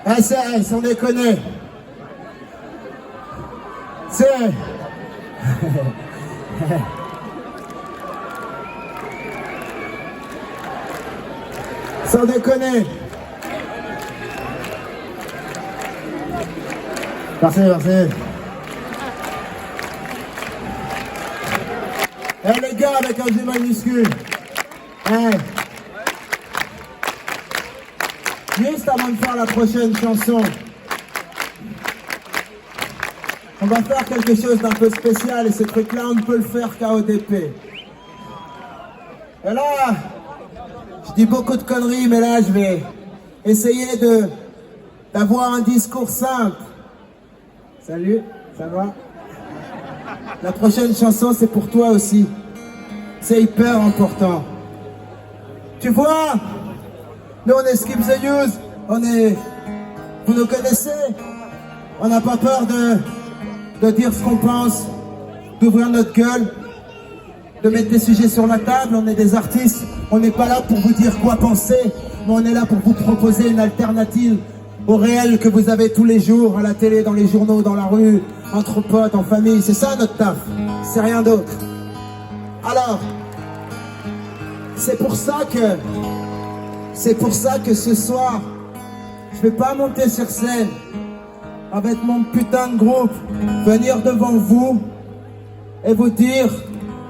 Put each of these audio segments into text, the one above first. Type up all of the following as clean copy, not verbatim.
Ah, c'est, sans déconner. C'est... Sans déconner. Merci, merci. Eh les gars, avec un G minuscule. Juste avant de faire la prochaine chanson, on va faire quelque chose d'un peu spécial et ce truc-là, on ne peut le faire qu'à ODP. Et là, je dis beaucoup de conneries, mais là, je vais essayer d'avoir un discours simple. Salut, ça va? La prochaine chanson, c'est pour toi aussi. C'est hyper important. Tu vois, nous, on est Skip the Use. Vous nous connaissez. On n'a pas peur de dire ce qu'on pense, d'ouvrir notre gueule, de mettre des sujets sur la table. On est des artistes. On n'est pas là pour vous dire quoi penser, mais on est là pour vous proposer une alternative au réel que vous avez tous les jours, à la télé, dans les journaux, dans la rue, entre potes, en famille. C'est ça notre taf, c'est rien d'autre. Alors, c'est pour ça que ce soir, je vais pas monter sur scène avec mon putain de groupe, venir devant vous et vous dire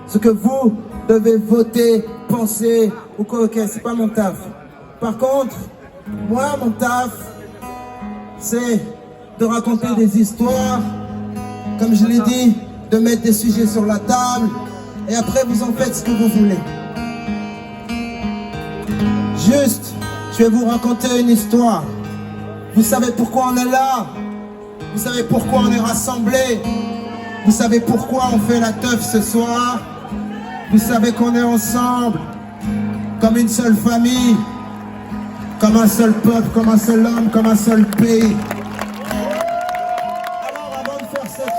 ce que vous devez voter, penser ou quoi. Ok, c'est pas mon taf. Par contre, moi, mon taf, c'est de raconter des histoires, comme je l'ai dit, de mettre des sujets sur la table, et après vous en faites ce que vous voulez. Juste, je vais vous raconter une histoire. Vous savez pourquoi on est là? Vous savez pourquoi on est rassemblés? Vous savez pourquoi on fait la teuf ce soir? Vous savez qu'on est ensemble, comme une seule famille, comme un seul peuple, comme un seul homme, comme un seul pays. Alors avant de faire cette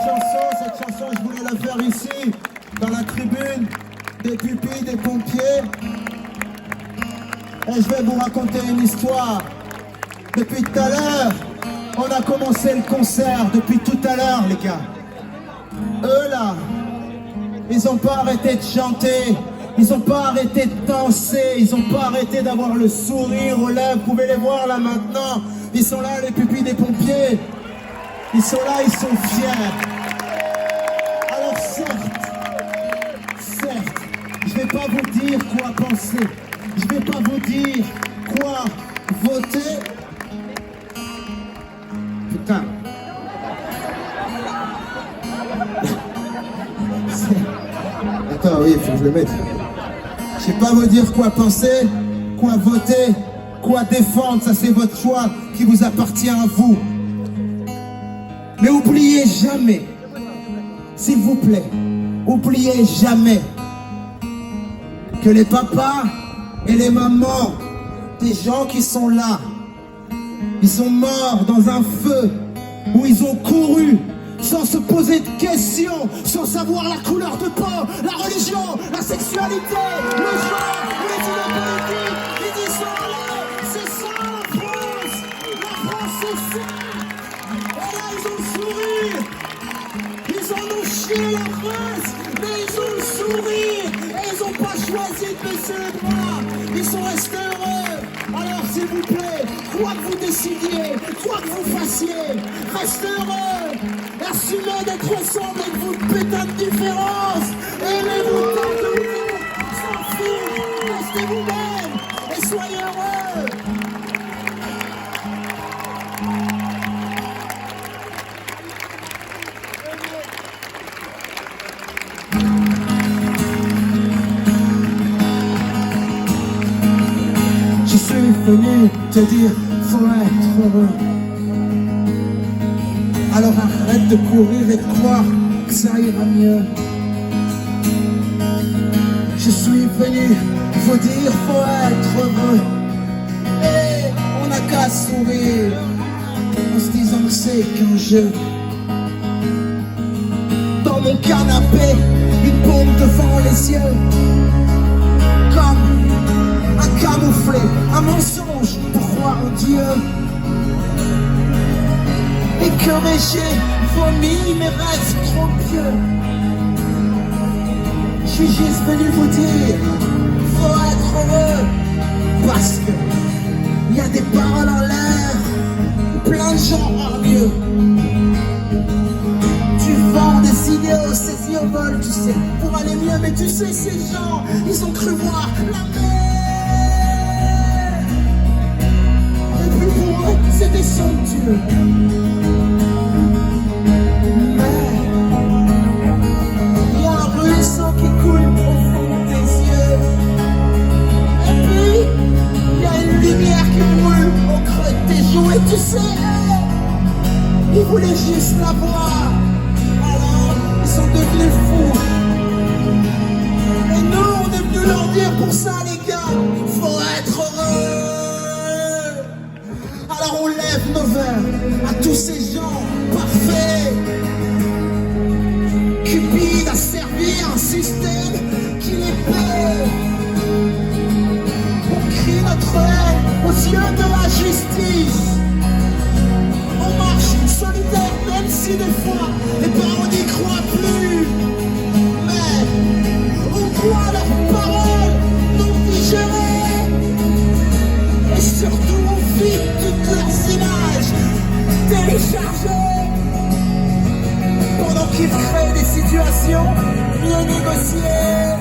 chanson, je voulais la faire ici, dans la tribune, des pupilles, des pompiers. Et je vais vous raconter une histoire. Depuis tout à l'heure, on a commencé le concert, depuis tout à l'heure les gars. Eux là, ils n'ont pas arrêté de chanter. Ils n'ont pas arrêté de danser, ils n'ont pas arrêté d'avoir le sourire aux lèvres. Vous pouvez les voir là maintenant. Ils sont là, les pupilles des pompiers. Ils sont là, ils sont fiers. Alors certes, je ne vais pas vous dire quoi penser. Je ne vais pas vous dire quoi voter. Putain. Attends, oui, il faut que je le mette. Je ne vais pas vous dire quoi penser, quoi voter, quoi défendre, ça c'est votre choix qui vous appartient à vous. Mais oubliez jamais, s'il vous plaît, oubliez jamais que les papas et les mamans des gens qui sont là, ils sont morts dans un feu où ils ont couru sans se poser de questions, sans savoir la couleur de peau, la religion, la sexualité, le genre, les idées politiques. Ils y sont là, c'est ça la France. La France c'est ça. Et là ils ont le sourire. Ils en ont chié la race, mais ils ont le sourire. Et ils n'ont pas choisi de baisser les bras. Ils sont restés heureux. Alors s'il vous plaît, quoi que vous décidiez, quoi que vous fassiez, restez heureux. Assumez d'être ensemble avec vos putains de différences. Aimez-vous tant que vous, sans fout, restez vous-même et soyez heureux. Je suis venu te dire, faut être heureux. Alors arrête de courir et de croire que ça ira mieux. Je suis venu vous dire, faut être heureux. Et on n'a qu'à sourire en se disant que c'est qu'un jeu. Dans mon canapé, une bombe devant les yeux, comme un camouflet, un mensonge pour croire en Dieu. que j'ai vomi mes rêves trop pieux. Je suis juste venu vous dire, faut être heureux, parce que y a des paroles en l'air, plein de gens hargneux. Tu vends des idéaux, ces idéaux volent, tu sais, pour aller mieux, mais tu sais, ces gens, ils ont cru voir la mer. Et puis pour eux, c'était somptueux. Qui coule au fond des yeux. Et puis, il y a une lumière qui brûle au creux de tes joues. Et tu sais, ils voulaient juste la voir. Alors, ils sont devenus fous. Et nous, on est venus leur dire pour ça, les gars, faut être heureux. Alors on lève nos verres à tous ces gens parfaits. Cupide a servi un système qui les paie. On crie notre haine aux yeux de la justice. On marche solidaire même si des fois, les parents n'y croient plus. Mais on croit leurs paroles non digérées. Et surtout on vit toutes leurs images téléchargées. Pendant qu'ils créent des situations mieux négociées.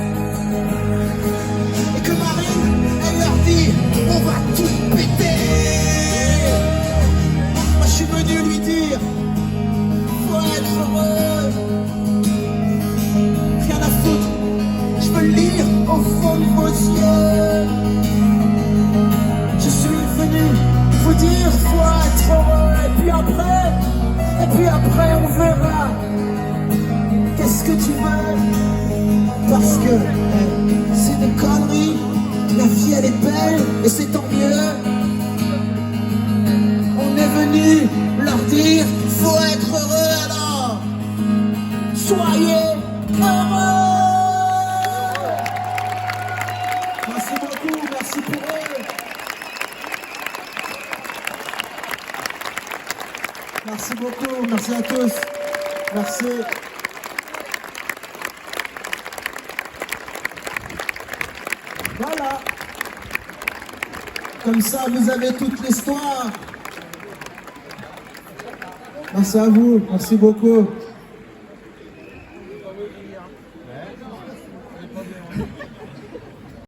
Et que Marine, elle leur dit, on va tout péter. Moi je suis venu lui dire, faut être heureux. Rien à foutre, je veux le lire au fond de vos yeux. Je suis venu vous dire, faut être heureux. Et puis après on verra. Qu'est-ce que tu veux? Parce que c'est des conneries. La vie elle est belle et c'est tant mieux. On est venu leur dire, faut être heureux alors. Soyez heureux. Merci beaucoup, merci pour eux. Merci beaucoup, merci à tous. Merci. Voilà. Comme ça, vous avez toute l'histoire. Merci à vous. Merci beaucoup.